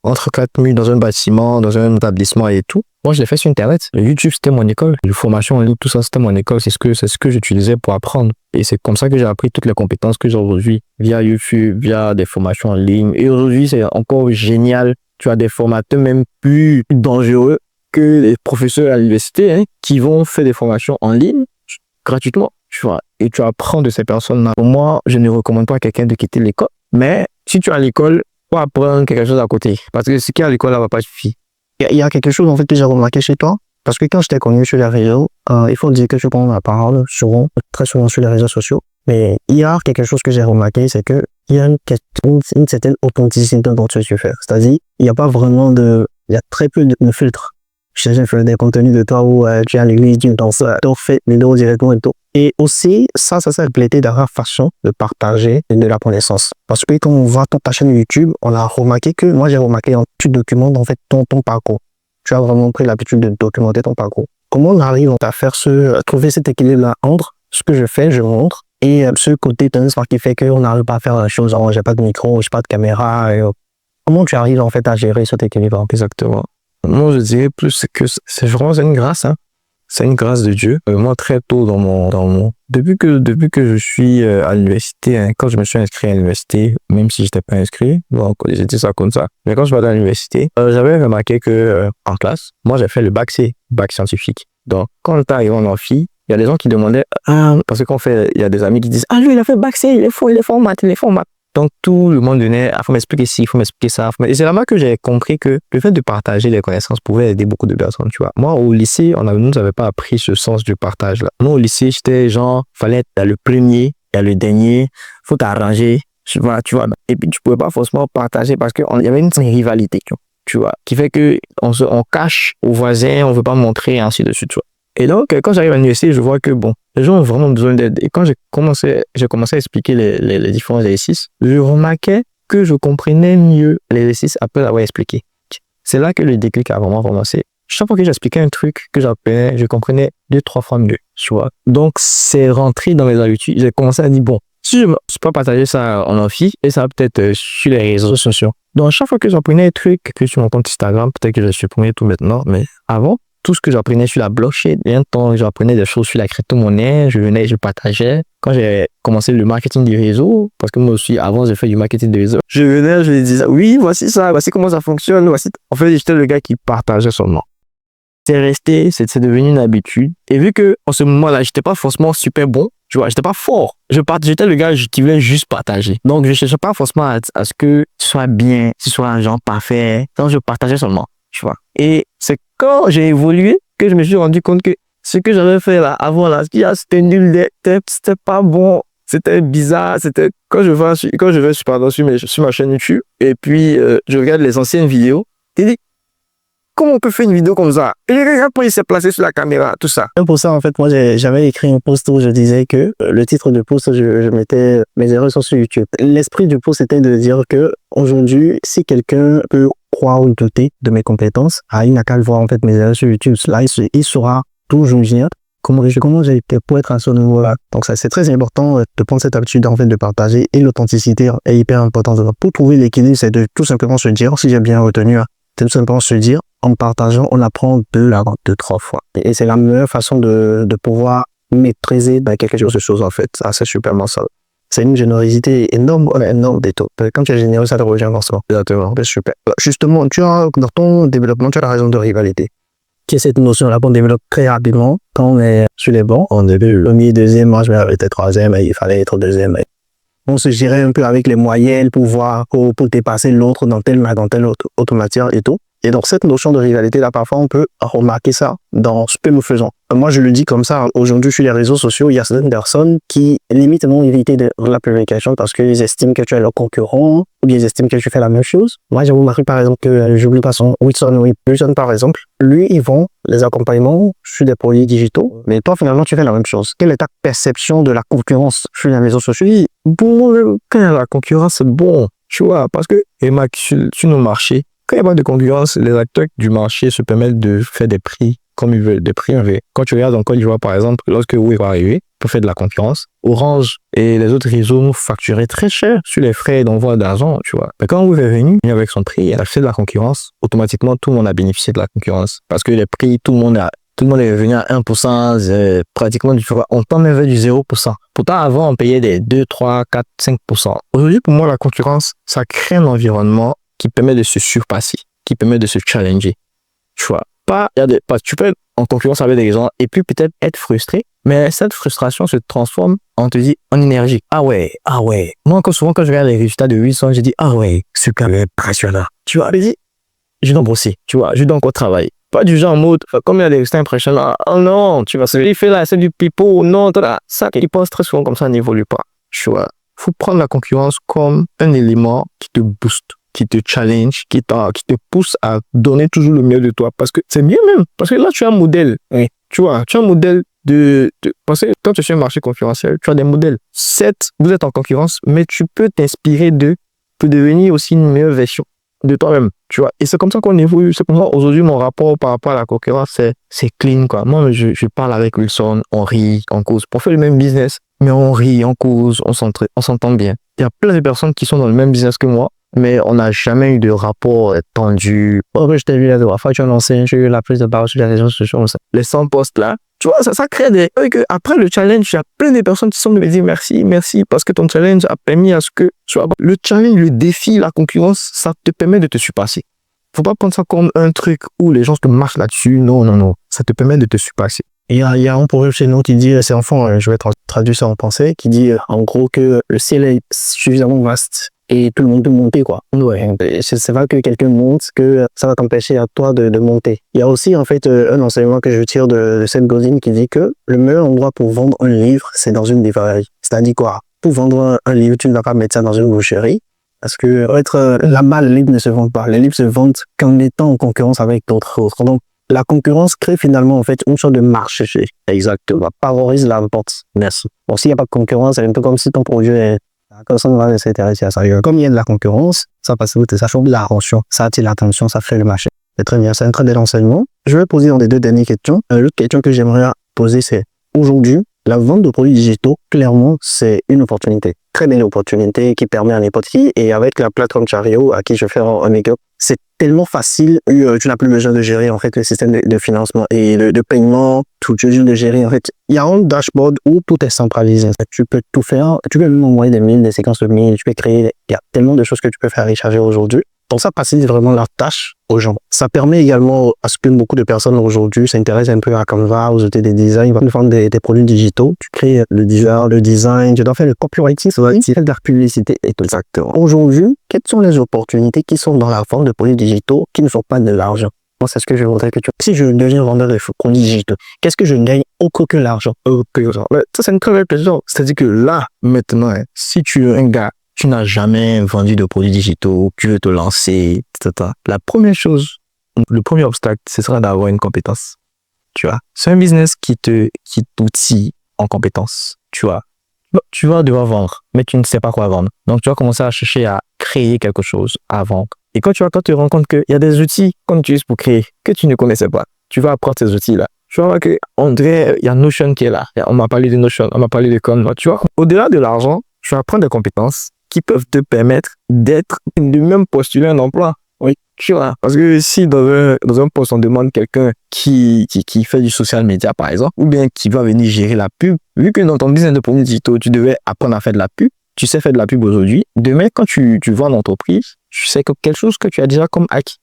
entre quatre murs, dans un bâtiment, dans un établissement et tout, moi, je l'ai fait sur Internet. YouTube, c'était mon école. La formation en ligne, tout ça, c'était mon école. C'est ce que j'utilisais pour apprendre. Et c'est comme ça que j'ai appris toutes les compétences que j'ai aujourd'hui via YouTube, via des formations en ligne. Et aujourd'hui, c'est encore génial. Tu as des formateurs même plus dangereux que les professeurs à l'université, hein, qui vont faire des formations en ligne gratuitement. Tu vois, et tu apprends de ces personnes-là. Pour moi, je ne recommande pas à quelqu'un de quitter l'école. Mais si tu es à l'école, faut apprendre quelque chose à côté. Parce que ce qui est à l'école, là, va pas suffire. Il y a quelque chose, en fait, que j'ai remarqué chez toi. Parce que quand je t'ai connu sur les réseaux, il faut dire que tu prends la parole très souvent sur les réseaux sociaux. Mais il y a quelque chose que j'ai remarqué, c'est que il y a une certaine authenticité dans ce que tu fais. C'est-à-dire, il n'y a pas vraiment il y a très peu de filtres. J'ai fait des contenus de toi où tu es à l'église, tu danses, tu fais des vidéos directement et tout. Et aussi, ça s'est complété d'avoir façon de partager de la connaissance. Parce que quand on voit ta chaîne YouTube, on a remarqué que, moi j'ai remarqué, tu documentes en fait ton parcours. Tu as vraiment pris l'habitude de documenter ton parcours. Comment on arrive à faire trouver cet équilibre-là entre ce que je fais, je montre, et ce côté tennis qui fait qu'on n'arrive pas à faire la chose, j'ai pas de micro, j'ai pas de caméra, comment tu arrives en fait à gérer cet équilibre? Exactement. Moi, je dirais plus que c'est vraiment une grâce, hein. C'est une grâce de Dieu. Moi, très tôt depuis que je suis à l'université, hein, quand je me suis inscrit à l'université, même si j'étais pas inscrit, donc j'ai dit ça comme ça. Mais quand je vais à l'université, j'avais remarqué que en classe, moi, j'ai fait le bac C, bac scientifique. Donc, quand le temps arrivé en amphi, il y a des gens qui demandaient, parce il y a des amis qui disent, lui, il a fait bac C, il est fort en maths, il est fort en maths. Donc, tout le monde venait, il faut m'expliquer ci, il faut m'expliquer ça. Et c'est là-bas que j'ai compris que le fait de partager les connaissances pouvait aider beaucoup de personnes, tu vois. Moi, au lycée, nous n'avait pas appris ce sens du partage-là. Moi, au lycée, j'étais genre, fallait être le premier, il y a le dernier, faut t'arranger, tu vois. Et puis, tu pouvais pas forcément partager parce qu'il y avait une rivalité, tu vois, qui fait que on cache aux voisins, on veut pas montrer, et ainsi de suite, tu vois. Et donc, quand j'arrive à l'université, je vois que, bon, les gens ont vraiment besoin d'aide. Et quand j'ai commencé à expliquer les différents exercices, je remarquais que je comprenais mieux les exercices après avoir expliqué. C'est là que le déclic a vraiment commencé. Chaque fois que j'expliquais un truc que j'apprenais, je comprenais 2-3 fois mieux, tu vois. Donc, c'est rentré dans mes habitudes. J'ai commencé à dire, bon, si je peux pas partager ça en amphi, et ça peut-être sur les réseaux sociaux. Donc, chaque fois que j'apprenais un truc que sur mon compte Instagram, peut-être que je supprimé tout maintenant, mais avant, tout ce que j'apprenais sur la blockchain, bien temps, j'apprenais des choses sur la crypto-monnaie, je partageais. Quand j'ai commencé le marketing du réseau, parce que moi aussi, avant, j'ai fait du marketing du réseau, je venais, je disais, oui, voici ça, voici comment ça fonctionne, En fait, j'étais le gars qui partageait seulement. C'est resté, c'est devenu une habitude. Et vu que, en ce moment-là, j'étais pas forcément super bon, tu vois, j'étais pas fort. J'étais le gars qui voulait juste partager. Donc, je cherchais pas forcément à ce que tu sois bien, que tu sois un genre parfait. Donc, je partageais seulement. Tu vois. Et c'est quand j'ai évolué que je me suis rendu compte que ce que j'avais fait là, avant là, c'était nul, c'était pas bon, c'était bizarre, quand je vais sur ma chaîne YouTube, et puis, je regarde les anciennes vidéos, et dis, comment on peut faire une vidéo comme ça? Et après, il s'est placé sur la caméra, tout ça. Pour ça, en fait, moi, j'avais écrit un post où je disais que le titre du post, je mettais mes erreurs sont sur YouTube. L'esprit du post était de dire que aujourd'hui, si quelqu'un peut croire ou douter de mes compétences, il n'a qu'à le voir, en fait, mes erreurs sur YouTube. Là, il saura toujours dire comment j'ai été pour être à ce niveau-là. Donc, ça, c'est très important de prendre cette habitude, en fait, de partager, et l'authenticité est hyper importante. Pour trouver l'équilibre, c'est de tout simplement se dire, si j'ai bien retenu, c'est tout simplement se dire, en partageant, on apprend 2-3 fois. Et c'est la meilleure façon de pouvoir maîtriser quelque chose, en fait. Ça, c'est superment ça. C'est une générosité énorme des taux. Quand tu es généreux, ça te revient forcément. Exactement. C'est super. Justement, dans ton développement, tu as la raison de rivalité. Qui est cette notion-là qu'on développe très rapidement quand on est sur les bancs. En début. Premier, deuxième, moi, je m'arrêtais troisième, et il fallait être deuxième. On se gérait un peu avec les moyennes pour dépasser l'autre dans telle autre matière et tout. Et donc, cette notion de rivalité, là, parfois, on peut remarquer ça dans ce que nous faisons. Moi, je le dis comme ça. Aujourd'hui, sur les réseaux sociaux, il y a certaines personnes qui limitent mon éviter de la publication parce qu'ils estiment que tu es leur concurrent ou bien ils estiment que tu fais la même chose. Moi, j'ai remarqué, par exemple, que j'oublie pas son Wilson, par exemple. Lui, ils vont les accompagnements sur des produits digitaux. Mais toi, finalement, tu fais la même chose. Quelle est ta perception de la concurrence sur les réseaux sociaux? Bon, quand la concurrence, c'est bon, tu vois, parce que, sur nos marchés, Quand il n'y a pas de concurrence, les acteurs du marché se permettent de faire des prix comme ils veulent, des prix élevés. Quand tu regardes en Côte d'Ivoire, par exemple, lorsque Wave va arriver, pour faire de la concurrence, Orange et les autres réseaux facturaient très cher sur les frais d'envoi d'argent, tu vois. Mais quand Wave est venu avec son prix, elle a fait de la concurrence, automatiquement, tout le monde a bénéficié de la concurrence. Parce que les prix, tout le monde est venu à 1%, pratiquement, tu vois, on peut même faire du 0%. Pourtant, avant, on payait des 2, 3, 4, 5%. Aujourd'hui, pour moi, la concurrence, ça crée un environnement qui permet de se surpasser, qui permet de se challenger. Tu vois, tu peux être en concurrence avec des gens et puis peut-être être frustré, mais cette frustration se transforme en énergie. Ah ouais. Moi, encore souvent, quand je regarde les résultats de 800, je dis, ah ouais, super impressionnant. Tu vois, je dois bosser, tu vois, je dois encore travailler. Pas du genre en mode, comme il y a des résultats impressionnants, oh non, tu vois, ce qu'il fait là, c'est du pipeau, non, ça, qui pense très souvent comme ça n'évolue pas. Tu vois, faut prendre la concurrence comme un élément qui te booste, qui te challenge, qui te pousse à donner toujours le mieux de toi. Parce que c'est mieux même. Parce que là, tu as un modèle. Hein, tu vois, tu as un modèle parce que quand tu es sur un marché concurrentiel, tu as des modèles. Certes, vous êtes en concurrence, mais tu peux t'inspirer pour devenir aussi une meilleure version de toi-même. Tu vois. Et c'est comme ça qu'on évolue. C'est comme ça, aujourd'hui, mon rapport par rapport à la concurrence, c'est clean, quoi. Moi, je parle avec Wilson, on rit, on cause. Pour faire le même business, mais on rit, on cause, on s'entend bien. Il y a plein de personnes qui sont dans le même business que moi, mais on n'a jamais eu de rapport tendu. Oh, je t'ai vu la dernière fois, tu as lancé, j'ai eu la prise de parole sur les réseaux sociaux. Les 100 posts là, tu vois, ça crée des... Après le challenge, il y a plein de personnes qui sont venus me dire merci, parce que ton challenge a permis à ce que... Tu vois, le challenge, le défi, la concurrence, ça te permet de te surpasser. Faut pas prendre ça comme un truc où les gens te marchent là-dessus. Non. Ça te permet de te surpasser. Il y a un proverbe chez nous qui dit, c'est enfant, je vais traduire ça en français, qui dit en gros que le ciel est suffisamment vaste et tout le monde peut monter, quoi. Ouais. C'est pas que quelqu'un monte que ça va t'empêcher à toi de monter. Il y a aussi, en fait, un enseignement que je tire de Seth Godin qui dit que le meilleur endroit pour vendre un livre, c'est dans une librairie. C'est-à-dire quoi? Pour vendre un livre, tu ne vas pas mettre ça dans une boucherie. Parce que là-bas, les livres ne se vendent pas. Les livres se vendent qu'en étant en concurrence avec d'autres autres. Donc, la concurrence crée finalement, en fait, une sorte de marché. Exactement. Favorise la vente. Merci. Bon, s'il n'y a pas de concurrence, c'est un peu comme si ton produit est... Personne ne va s'intéresser à ça. Comme il y a de la concurrence, ça passe vite, ça change de l'attention, ça attire l'attention, ça fait le marché. C'est très bien, c'est un très bel enseignement. Je vais poser dans les 2 dernières questions. L'autre question que j'aimerais poser, c'est aujourd'hui, la vente de produits digitaux, clairement, c'est une opportunité. Très belle opportunité qui permet à n'importe qui. Et avec la plateforme Chariot, à qui je fais un make-up, c'est tellement facile. Tu n'as plus besoin de gérer, en fait, le système de financement et de paiement. Tout, tu as juste de gérer, en fait. Il y a un dashboard où tout est centralisé. Tu peux tout faire. Tu peux même envoyer des mails, des séquences de mails. Tu peux créer. Il y a tellement de choses que tu peux faire recharger aujourd'hui. Donc ça facilite vraiment la tâche aux gens. Ça permet également à ce que beaucoup de personnes aujourd'hui s'intéressent un peu à Canva, aux outils des designs, ils vont vendre des produits digitaux. Tu crées le design, tu dois faire le copywriting, tu fais de la publicité et tout. Exactement. Aujourd'hui, quelles sont les opportunités qui sont dans la vente de produits digitaux qui ne sont pas de l'argent? Moi, c'est ce que je voudrais que tu... Si je deviens vendeur de produits digitaux, qu'est-ce que je gagne autre que l'argent? Mais ça, c'est une très belle question. C'est-à-dire que là, maintenant, si tu es un gars, tu n'as jamais vendu de produits digitaux, tu veux te lancer, etc. La première chose, le premier obstacle, ce sera d'avoir une compétence. Tu vois, c'est un business qui t'outille en compétences. Tu vois, tu vas devoir vendre, mais tu ne sais pas quoi vendre. Donc, tu vas commencer à chercher à créer quelque chose à vendre. Et quand tu te rends compte qu'il y a des outils qu'on utilise pour créer que tu ne connaissais pas, tu vas apprendre ces outils-là. Tu vas voir que, on dirait, il y a Notion qui est là. On m'a parlé de Notion, on m'a parlé de Canva. Tu vois, au-delà de l'argent, tu vas apprendre des compétences qui peuvent te permettre de même postuler un emploi. Oui, tu vois. Parce que si dans un poste, on demande quelqu'un qui fait du social media, par exemple, ou bien qui va venir gérer la pub, vu que dans ton business de produits digitaux, tu devais apprendre à faire de la pub, tu sais faire de la pub aujourd'hui. Demain, quand tu vends en entreprise, tu sais que quelque chose que tu as déjà comme acquis.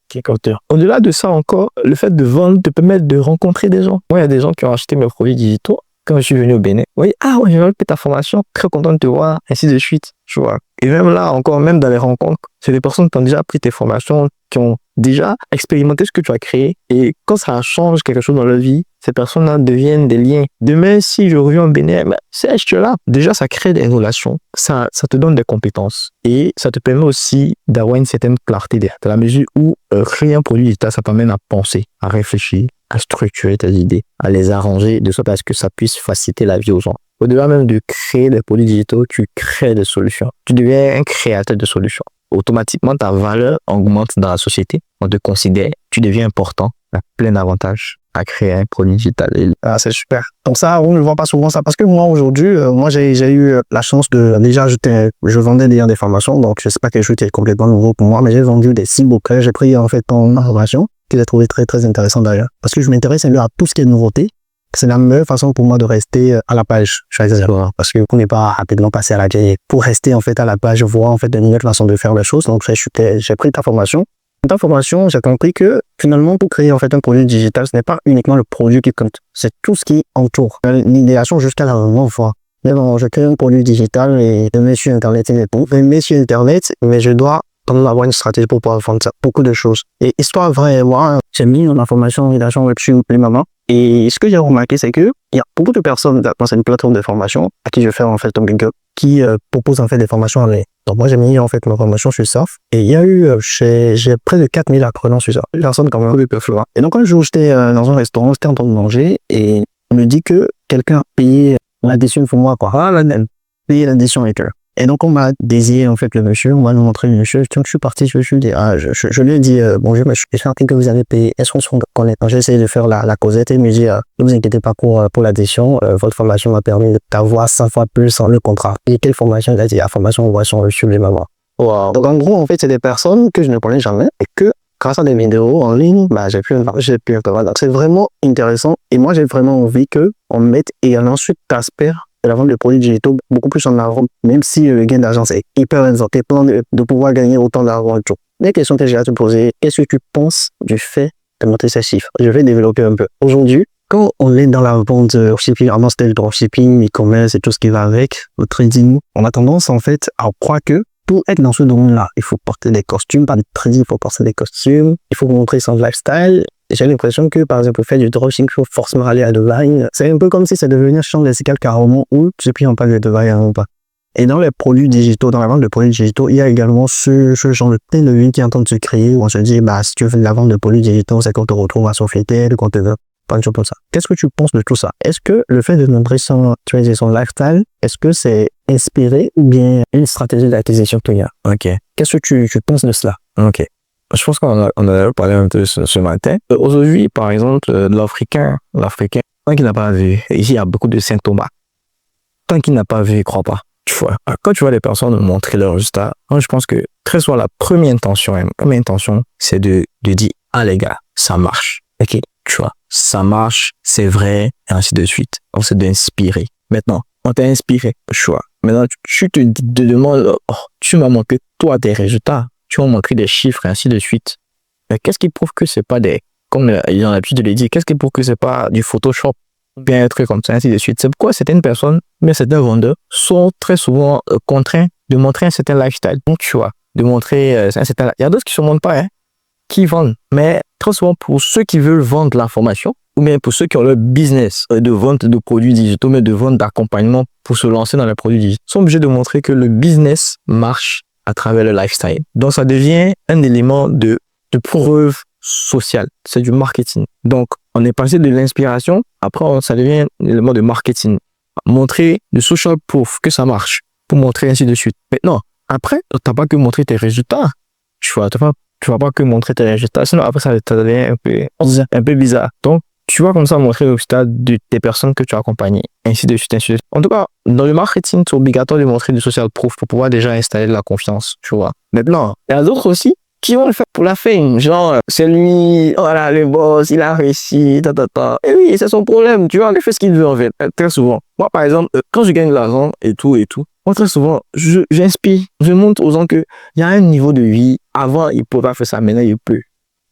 Au-delà de ça encore, le fait de vendre te permet de rencontrer des gens. Moi, il y a des gens qui ont acheté mes produits digitaux quand je suis venu au Bénin. Oui, ouais, j'ai fait ta formation, très content de te voir, ainsi de suite. Tu vois. Et même là, encore, même dans les rencontres, c'est des personnes qui ont déjà pris tes formations, qui ont déjà expérimenté ce que tu as créé. Et quand ça change quelque chose dans leur vie, ces personnes-là deviennent des liens. Demain, si je reviens au Bénin, c'est là. Déjà, ça crée des relations, ça te donne des compétences. Et ça te permet aussi d'avoir une certaine clarté derrière. Dans la mesure où créer un produit digital, ça t'amène à penser, à réfléchir, à structurer tes idées, à les arranger de sorte à ce que ça puisse faciliter la vie aux gens. Au-delà même de créer des produits digitaux, tu crées des solutions. Tu deviens un créateur de solutions. automatiquement, ta valeur augmente dans la société. On te considère, tu deviens important. Tu as plein d'avantages à créer un produit digital. Ah, c'est super. Comme ça, on ne voit pas souvent ça. Parce que moi, aujourd'hui, j'ai eu la chance de... Déjà, je vendais déjà des formations, donc je sais pas quelque chose qui est complètement nouveau pour moi, mais j'ai vendu des e-books. J'ai pris en fait ton information, que j'ai trouvé très, très intéressant d'ailleurs. Parce que je m'intéresse un peu à tout ce qui est nouveauté. C'est la meilleure façon pour moi de rester à la page. Je suis exagérant, parce que on n'est pas rapidement passé à la grille. Pour rester en fait à la page, voir en fait de nouvelles façons de faire les choses. Donc, j'ai pris ta formation. Dans ta formation, j'ai compris que finalement, pour créer en fait un produit digital, ce n'est pas uniquement le produit qui compte, c'est tout ce qui entoure. L'idéation jusqu'à la vente, fois. Mais bon, je crée un produit digital et je mets sur Internet et tout. Je mets sur Internet, mais je dois quand même avoir une stratégie pour pouvoir vendre ça. Beaucoup de choses. Et histoire vraie, moi, j'ai mis dans la formation Rédaction Web sur les mamans. Et ce que j'ai remarqué, c'est que il y a beaucoup de personnes dans cette plateforme de formation à qui je fais en fait un link up qui proposent en fait des formations en ligne. Donc moi j'ai mis en fait ma formation sur SAF et il y a eu j'ai près de 4000 apprenants sur ça. Personne quand même. Et donc un jour j'étais dans un restaurant, j'étais en train de manger et on me dit que quelqu'un a payé l'addition pour moi quoi. Ah payé l'addition et que. Et donc on m'a désigné en fait le monsieur, on m'a montré le monsieur. Donc je suis parti, je lui ai dit bonjour monsieur, j'ai que vous avez payé. Est-ce qu'on se connaît? J'ai essayé de faire la causette et il me dit ne vous inquiétez pas pour l'addition, votre formation m'a permis d'avoir 100 fois plus le contrat. Et quelle formation? Il a dit la formation sur les mamans. Wow. Donc en gros en fait c'est des personnes que je ne connais jamais et que grâce à des vidéos en ligne, j'ai pu donc c'est vraiment intéressant et moi j'ai vraiment envie que on mette également cet aspect de la vente de produits digitaux beaucoup plus en avant, même si le gain d'argent c'est hyper important de pouvoir gagner autant d'argent et tout. Les questions que j'ai à te poser, qu'est-ce que tu penses du fait de monter ces chiffres? Je vais développer un peu. Aujourd'hui, quand on est dans la vente shipping, avant c'était le dropshipping, e-commerce et tout ce qui va avec, le trading, on a tendance en fait à croire que pour être dans ce domaine-là, il faut porter des costumes, pas de trading, il faut porter des costumes, il faut montrer son lifestyle. J'ai l'impression que, par exemple, faire du dropshipping, il faut forcément aller à Dubaï. C'est un peu comme si ça devenait un champ lexical carrément où tu sais on parle de Dubaï ou pas. Et dans les produits digitaux, dans la vente de produits digitaux, il y a également ce genre de plein de lignes qui est en train de se créer où on se dit, si tu veux de la vente de produits digitaux, c'est qu'on te retrouve à Sofitel, qu'on te veut, pas de choses comme ça. Qu'est-ce que tu penses de tout ça? Est-ce que le fait de montrer son lifestyle, est-ce que c'est inspiré ou bien une stratégie d'acquisition que tu as? Ok. Qu'est-ce que tu penses de cela? Ok. Je pense qu'on a parlé un peu ce matin. Aujourd'hui, par exemple, l'Africain, tant qu'il n'a pas vu, ici il y a beaucoup de symptômes. Tant qu'il n'a pas vu, il ne croit pas. Tu vois. Quand tu vois les personnes montrer leurs résultats, je pense que très souvent la première intention, c'est de dire, ah les gars, ça marche. Ok, tu vois, ça marche, c'est vrai, et ainsi de suite. Donc c'est d'inspirer. Maintenant, on t'a inspiré, tu vois. Maintenant, tu te demandes, tu m'as montré toi tes résultats. Tu m'as montré des chiffres et ainsi de suite. Mais qu'est-ce qui prouve que c'est pas comme il y en a l'habitude de le dire, qu'est-ce qui prouve que c'est pas du Photoshop, bien un truc comme ça, ainsi de suite. C'est pourquoi certaines personnes, mais certains vendeurs, sont très souvent contraints de montrer un certain lifestyle. Donc, tu vois, de montrer un certain... Il y a d'autres qui ne se montrent pas, qui vendent. Mais très souvent, pour ceux qui veulent vendre l'information, ou bien pour ceux qui ont leur business de vente de produits digitaux, mais de vente d'accompagnement pour se lancer dans les produits digitaux, sont obligés de montrer que le business marche à travers le lifestyle. Donc, ça devient un élément de preuve sociale. C'est du marketing. Donc, on est passé de l'inspiration, après, ça devient un élément de marketing. Montrer le social proof que ça marche, pour montrer ainsi de suite. Maintenant, après, tu n'as pas que montrer tes résultats. Tu vas pas que montrer tes résultats. Sinon, après, ça devient un peu bizarre. Donc, tu vas comme ça montrer le résultat des personnes que tu as accompagnées, ainsi de suite, ainsi de suite. En tout cas, dans le marketing, c'est obligatoire de montrer du social proof pour pouvoir déjà installer de la confiance, tu vois. Maintenant, il y a d'autres aussi qui vont le faire pour la fame. Genre, c'est lui, voilà, le boss, il a réussi, Et oui, c'est son problème, tu vois, il fait ce qu'il veut en fait, très souvent. Moi, par exemple, quand je gagne de l'argent et tout, moi, très souvent, j'inspire, je montre aux gens qu'il y a un niveau de vie. Avant, il ne pouvait pas faire ça, maintenant, il peut.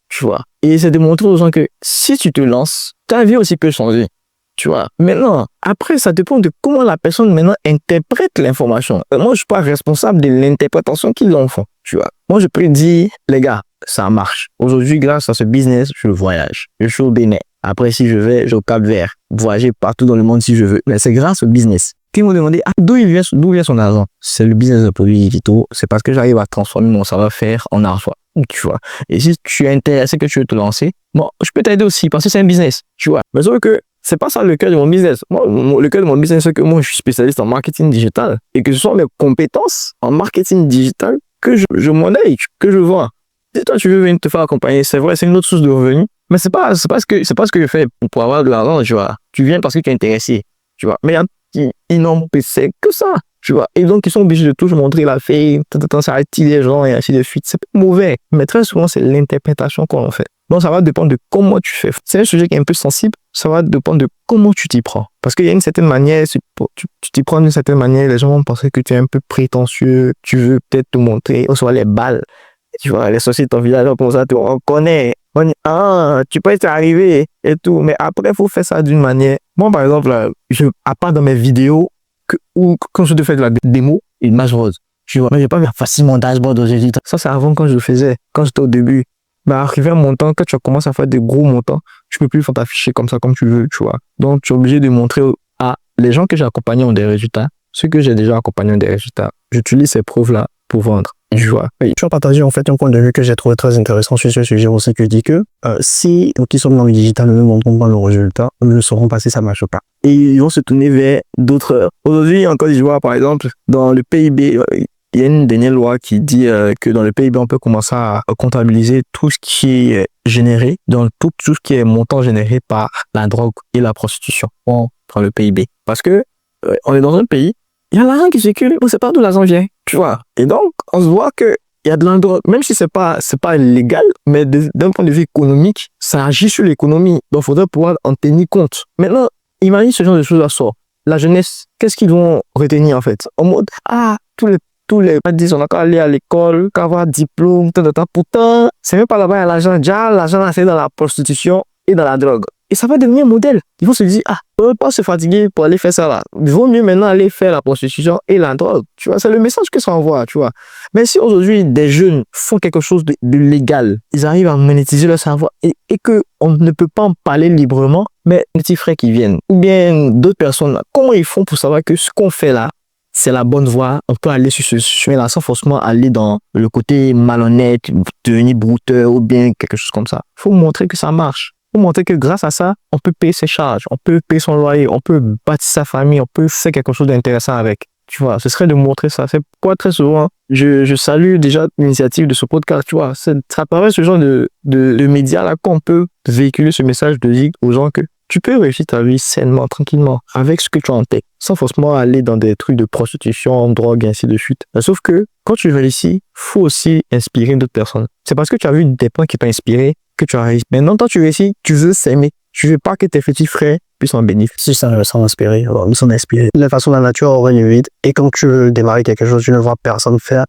Tu vois. Et c'est de montrer aux gens que si tu te lances, ta vie aussi peut changer. Tu vois. Maintenant, après, ça dépend de comment la personne maintenant interprète l'information. Moi, je suis pas responsable de l'interprétation qu'ils en font. Tu vois. Moi, je peux dire, les gars, ça marche. Aujourd'hui, grâce à ce business, je voyage. Je suis au Bénin. Après, si je vais au Cap-Vert, voyager partout dans le monde si je veux. Mais c'est grâce au business. Qui m'ont demandé d'où vient son argent. C'est le business de produits digitaux. C'est parce que j'arrive à transformer mon savoir-faire en argent. Tu vois. Et si tu es intéressé, que tu veux te lancer, bon, je peux t'aider aussi parce que c'est un business. Tu vois. Mais sauf que c'est pas ça le cœur de mon business. Moi, le cœur de mon business, c'est que moi, je suis spécialiste en marketing digital et que ce sont mes compétences en marketing digital je monnaie, que je vends. Si toi, tu veux venir te faire accompagner, c'est vrai, c'est une autre source de revenus. Mais c'est pas ce que je fais pour avoir de l'argent, tu vois. Tu viens parce que tu es intéressé, tu vois. Mais ils n'ont c'est que ça, tu vois. Et donc, ils sont obligés de toujours montrer la fille, ça attire les gens et ainsi de suite. C'est pas mauvais. Mais très souvent, c'est l'interprétation qu'on en fait. Donc, ça va dépendre de comment tu fais. C'est un sujet qui est un peu sensible. Ça va dépendre de comment tu t'y prends. Parce qu'il y a une certaine manière, si tu t'y prends d'une certaine manière, les gens vont penser que tu es un peu prétentieux. Tu veux peut-être te montrer, on soit les balles. Tu vois, les sociétés de ton village, comme ça, on connaît. On dit, tu peux être arrivé et tout. Mais après, il faut faire ça d'une manière. Moi, par exemple, là, à part dans mes vidéos, ou quand je te fais de la démo, image rose. Tu vois, mais j'ai pas facilement mon dashboard aujourd'hui. Ça, c'est avant quand je le faisais, quand j'étais au début. Mais arrivé à un montant, quand tu commences à faire des gros montants, tu peux plus faire t'afficher comme ça, comme tu veux, tu vois. Donc, tu es obligé de montrer à les gens que j'ai accompagnés ont des résultats. Ceux que j'ai déjà accompagnés ont des résultats. J'utilise ces preuves-là pour vendre. Tu vois. Oui, je vais partager en fait un point de vue que j'ai trouvé très intéressant sur ce sujet aussi, que dit que si nous qui sommes dans le digital ne montrons pas nos résultats, nous ne saurons pas si ça marche pas. Et ils vont se tourner vers d'autres. Aujourd'hui, en Côte d'Ivoire, par exemple, dans le PIB, il y a une dernière loi qui dit que dans le PIB, on peut commencer à comptabiliser tout ce qui est généré, dans tout ce qui est montant généré par la drogue et la prostitution dans le PIB. Parce que on est dans un pays, il y a l'argent qui circule, on ne sait pas d'où l'argent vient, tu vois. Et donc, on se voit que il y a de la drogue, même si c'est pas illégal, mais d'un point de vue économique, ça agit sur l'économie. Donc, il faudrait pouvoir en tenir compte. Maintenant, imagine ce genre de choses à sort. La jeunesse, qu'est-ce qu'ils vont retenir en fait? En mode, tous les disent on a qu'à aller à l'école, qu'à avoir diplôme, pourtant, c'est même pas là-bas, il y a l'argent. Déjà, l'argent, c'est dans la prostitution et dans la drogue. Et ça va devenir un modèle. Ils vont se dire, on ne peut pas se fatiguer pour aller faire ça là. Il vaut mieux maintenant aller faire la prostitution et la drogue. Tu vois, c'est le message que ça envoie, tu vois. Mais si aujourd'hui, des jeunes font quelque chose de légal, ils arrivent à monétiser leur savoir et qu'on ne peut pas en parler librement, mais les petits frères qui viennent, ou bien d'autres personnes là, comment ils font pour savoir que ce qu'on fait là, c'est la bonne voie, on peut aller sur ce chemin-là sans forcément aller dans le côté malhonnête, devenir brouteur ou bien quelque chose comme ça. Il faut montrer que ça marche. Il faut montrer que grâce à ça, on peut payer ses charges, on peut payer son loyer, on peut bâtir sa famille, on peut faire quelque chose d'intéressant avec. Tu vois, ce serait de montrer ça. C'est pourquoi très souvent, je salue déjà l'initiative de ce podcast, tu vois. C'est à travers ce genre de médias là qu'on peut véhiculer ce message de dire aux gens que tu peux réussir ta vie sainement, tranquillement, avec ce que tu as en tête, sans forcément aller dans des trucs de prostitution, drogue, et ainsi de suite. Sauf que, quand tu réussis, faut aussi inspirer d'autres personnes. C'est parce que tu as vu des points qui t'ont inspiré que tu as réussi. Maintenant, toi, tu réussis, tu veux s'aimer. Tu veux pas que tes petits frères puissent en bénéficier. Si ça s'en inspirer, nous s'en inspirer. De la façon, la nature aurait une vide. Et quand tu veux démarrer quelque chose, tu ne vois personne faire.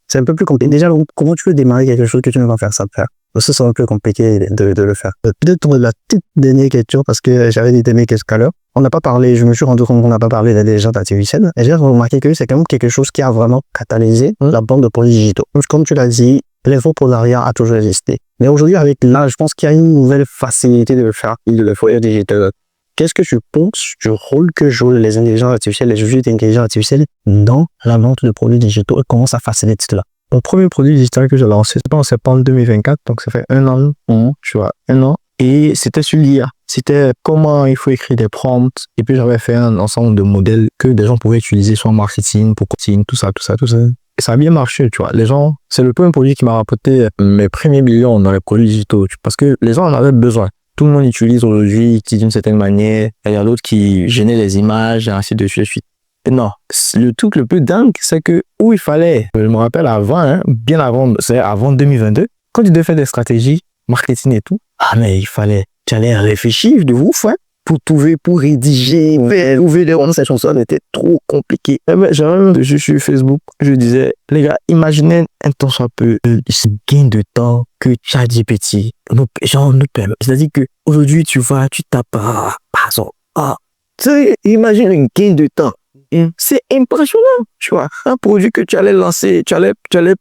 C'est un peu plus compliqué. Déjà, comment tu veux démarrer quelque chose que tu ne vas faire ça faire? Ça sera un peu compliqué de le faire. Peut-être la toute dernière question, parce que j'avais dit mes questions tout à l'heure. On n'a pas parlé, je me suis rendu compte qu'on n'a pas parlé d'intelligence artificielle. Et j'ai remarqué que c'est quand même quelque chose qui a vraiment catalysé la banque de produits digitaux. Comme tu l'as dit, l'infoprenariat a toujours existé. Mais aujourd'hui, avec l'âge, je pense qu'il y a une nouvelle facilité de le faire, de le foyer digital. Qu'est-ce que tu penses du rôle que jouent les intelligences artificielles, les jeux d'intelligence artificielle dans la vente de produits digitaux et comment ça facilite cela? Mon premier produit digital que j'ai lancé, c'était en septembre 2024, donc ça fait un an, tu vois, un an. Et c'était sur l'IA. C'était comment il faut écrire des prompts. Et puis j'avais fait un ensemble de modèles que des gens pouvaient utiliser soit en marketing, pour coaching, tout ça. Et ça a bien marché, tu vois. Les gens, c'est le premier produit qui m'a rapporté mes premiers millions dans les produits digitaux. Parce que les gens en avaient besoin. Tout le monde utilise aujourd'hui, d'une certaine manière. Il y a d'autres qui génèrent des images, et ainsi de suite. Non, le truc le plus dingue, c'est que où il fallait, je me rappelle avant, bien avant, c'est avant 2022, quand tu devais faire des stratégies, marketing et tout, mais tu allais réfléchir de ouf, pour trouver, pour rédiger, trouver des rondes, cette chanson était trop compliqué. J'avais même sur Facebook, je disais, les gars, imaginez un temps soit peu, ce gain de temps que ChatGPT nous permet. C'est-à-dire que aujourd'hui, tu tapes, par exemple, tu sais, imagine un gain de temps. C'est impressionnant, tu vois. Un produit que tu allais lancer, tu allais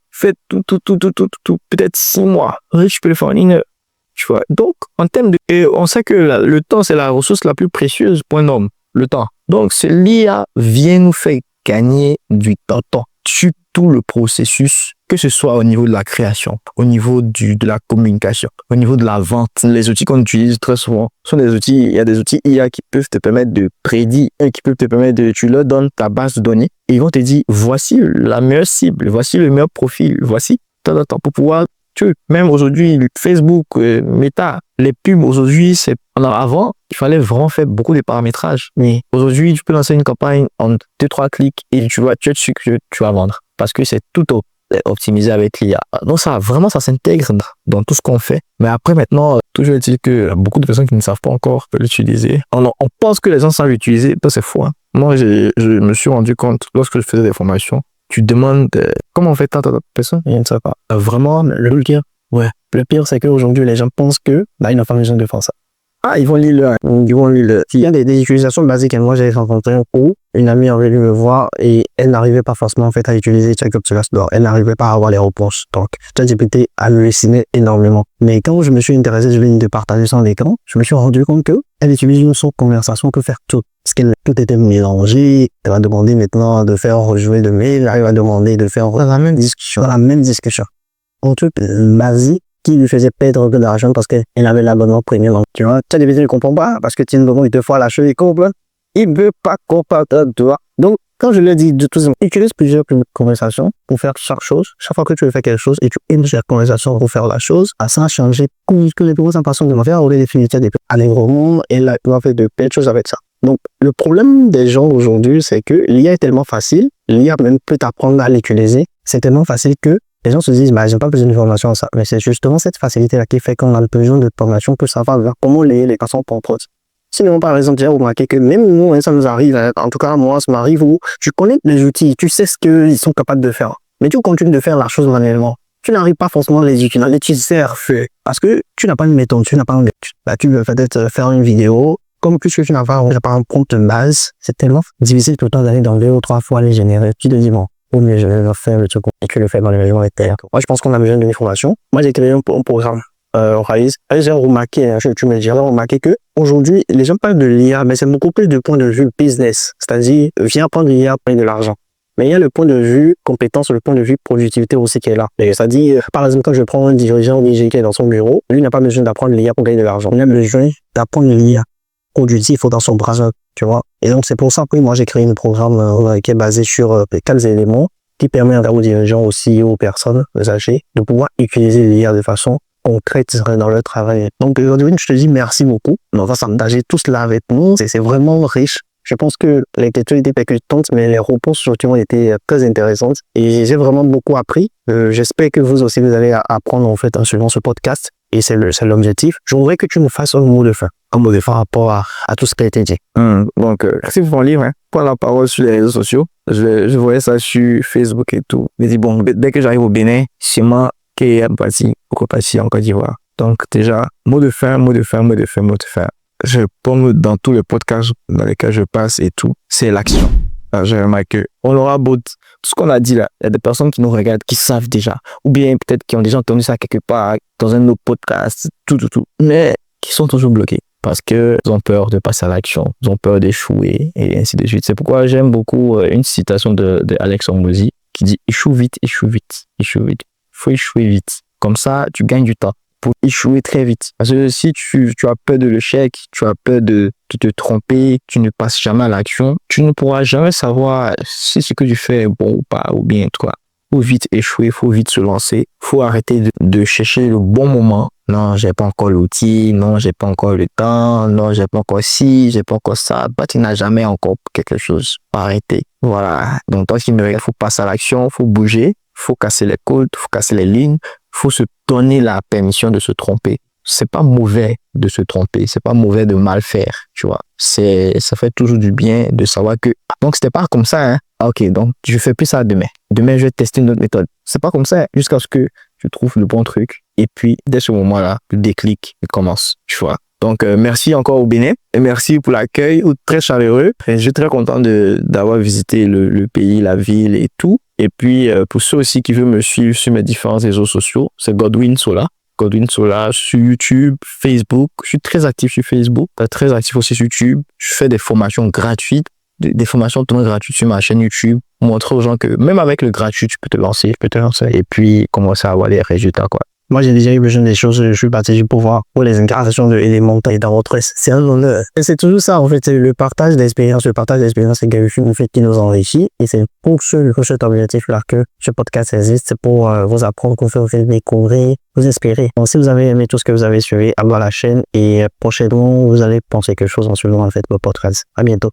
faire tout, peut-être 6 mois. Tu peux le faire en 1 heure, tu vois. Donc, en termes on sait que le temps, c'est la ressource la plus précieuse pour un homme, le temps. Donc, l'IA vient nous faire gagner du temps sur tout le processus que ce soit au niveau de la création, au niveau de la communication, au niveau de la vente. Les outils qu'on utilise très souvent sont des outils, il y a des outils IA qui peuvent te permettre de prédire, qui peuvent te permettre tu leur donnes ta base de données et ils vont te dire, voici la meilleure cible, voici le meilleur profil, voici, pour pouvoir, même aujourd'hui, Facebook, Meta, les pubs aujourd'hui, alors avant, il fallait vraiment faire beaucoup de paramétrage. Mais aujourd'hui, tu peux lancer une campagne en 2-3 clics et tu es sûr que tu vas vendre parce que c'est tout optimisé avec l'IA. Donc ça s'intègre dans tout ce qu'on fait. Mais après maintenant, toujours est-il que beaucoup de personnes qui ne savent pas encore l'utiliser. On pense que les gens savent l'utiliser, c'est faux. Hein. Moi, je me suis rendu compte lorsque je faisais des formations, tu demandes comment on fait tant personne, je ne sais pas. Vraiment, le pire, c'est qu'aujourd'hui, les gens pensent que ils n'ont pas besoin de faire ça. Ils vont lire il y a des utilisations basiques. Moi, j'ai rencontré un coup, une amie est venue me voir et elle n'arrivait pas forcément en fait à utiliser ChatGPT. Elle n'arrivait pas à avoir les réponses. Donc, ChatGPT hallucinait énormément. Mais quand je me suis intéressé, je viens de partager son écran, je me suis rendu compte que elle utilise une seule conversation pour faire tout. Parce que tout était mélangé. Elle va demander maintenant de faire rejouer le mail. Elle va demander de faire la même discussion. Un truc basique qui lui faisait perdre de l'argent parce qu'elle avait l'abonnement premium. Donc, tu vois, ChatGPT ne comprend pas parce que tu ne il te faut la chose, il comprend. Il ne veut pas comprendre, tu vois. Donc, quand je lui ai dit de tout ça, utilise plusieurs conversations pour faire chaque chose. Chaque fois que tu veux faire quelque chose et tu aimes cette conversation pour faire la chose, ça a changé que les plus façons de me faire au lieu de finir allègrement et là, tu vas faire de belles choses avec ça. Donc, le problème des gens aujourd'hui, c'est que l'IA est tellement facile, l'IA même peut t'apprendre à l'utiliser. C'est tellement facile que les gens se disent, j'ai pas besoin de formation à ça. Mais c'est justement cette facilité-là qui fait qu'on a besoin de formation pour savoir comment les personnes comportent. Sinon, par exemple, j'ai remarqué que même nous, ça nous arrive, en tout cas, moi, ça m'arrive où tu connais les outils, tu sais ce qu'ils sont capables de faire. Mais tu continues de faire la chose manuellement. Tu n'arrives pas forcément à les utiliser parce que tu n'as pas une méthode, tu n'as pas tu veux peut-être faire une vidéo. Comme puisque tu n'as pas un compte de base, c'est tellement difficile tout le temps d'aller dans 2 ou 3 fois les générer. Tu te dis, mais je vais faire le truc et tu le fais dans les manuellement avec terre. Moi, je pense qu'on a besoin d'une formation. Moi, j'ai créé un programme, Raïs. J'ai remarqué, tu me diras, remarqué que aujourd'hui, les gens parlent de l'IA, mais c'est beaucoup plus du point de vue business. C'est-à-dire, viens prendre l'IA pour de l'argent. Mais il y a le point de vue compétence, le point de vue productivité aussi qui est là. C'est-à-dire, par exemple, quand je prends un dirigeant qui est dans son bureau, lui n'a pas besoin d'apprendre l'IA pour gagner de l'argent. Il a besoin d'apprendre l'IA productif dans son browser, tu vois. Et donc, c'est pour ça que moi, j'ai créé un programme qui est basé sur 4 éléments qui permet aux dirigeants aussi, aux personnes âgées, de pouvoir utiliser l'IA de façon concrète dans leur travail. Donc, aujourd'hui, je te dis merci beaucoup. On va s'engager tout cela avec nous. C'est vraiment riche. Je pense que les questions étaient percutantes, mais les réponses surtout ont été très intéressantes. Et j'ai vraiment beaucoup appris. J'espère que vous aussi, vous allez apprendre en fait en suivant ce podcast. Et c'est l'objectif. Je voudrais que tu me fasses un mot de fin. Un mot de fin par rapport à tout ce qui a été dit. Donc, merci pour mon livre. Prends la parole sur les réseaux sociaux. Je voyais ça sur Facebook et tout. Je me dis, dès que j'arrive au Bénin, c'est moi qui est parti en Côte d'Ivoire. Donc, déjà, mot de fin. Je pense dans tous les podcasts dans lesquels je passe et tout, c'est l'action. J'ai remarqué qu'on aura beau tout ce qu'on a dit là, il y a des personnes qui nous regardent, qui savent déjà, ou bien peut-être qui ont déjà entendu ça quelque part dans un autre podcast, tout, mais qui sont toujours bloqués parce que ils ont peur de passer à l'action, ils ont peur d'échouer et ainsi de suite. C'est pourquoi j'aime beaucoup une citation de Alex Hormozy qui dit échoue vite. Faut échouer vite. Comme ça, tu gagnes du temps pour échouer très vite. Parce que si tu as peur de l'échec, tu as peur de te tromper, tu ne passes jamais à l'action, tu ne pourras jamais savoir si ce que tu fais est bon ou pas, ou bien toi. Faut vite échouer, faut vite se lancer, faut arrêter de chercher le bon moment. Non, j'ai pas encore l'outil, non, j'ai pas encore le temps, non, j'ai pas encore ci, j'ai pas encore ça. Tu n'as jamais encore quelque chose. Faut arrêter. Voilà. Donc, toi qui me regarde, faut passer à l'action, faut bouger, faut casser les codes, faut casser les lignes, faut se donner la permission de se tromper. C'est pas mauvais de se tromper, c'est pas mauvais de mal faire, tu vois. Ça fait toujours du bien de savoir que, donc c'était pas comme ça, hein. Ok, donc je fais plus ça demain. Demain, je vais tester une autre méthode. C'est pas comme ça, jusqu'à ce que tu trouves le bon truc. Et puis, dès ce moment-là, le déclic commence, tu vois. Donc, merci encore au Bénin et merci pour l'accueil très chaleureux. Je suis très content d'avoir visité le pays, la ville et tout. Et puis, pour ceux aussi qui veulent me suivre sur mes différents réseaux sociaux, c'est Godwin Sola sur YouTube, Facebook. Je suis très actif sur Facebook, très actif aussi sur YouTube. Je fais des formations gratuites, des formations totalement gratuites sur ma chaîne YouTube. montrer aux gens que même avec le gratuit, tu peux te lancer, et puis commencer à avoir des résultats, quoi. Moi, j'ai déjà eu besoin des choses, je suis parti pour voir pour les intégrations de éléments dans votre c'est un honneur. Et c'est toujours ça, en fait, c'est le partage d'expérience. Le partage d'expérience, c'est quelque chose, en fait, qui nous enrichit. Et c'est pour cet objectif-là que ce podcast existe. C'est pour vous apprendre, vous faire découvrir, vous inspirer. Donc, si vous avez aimé tout ce que vous avez suivi, abonnez à la chaîne et prochainement, vous allez penser quelque chose en suivant, en fait, le podcast. À bientôt.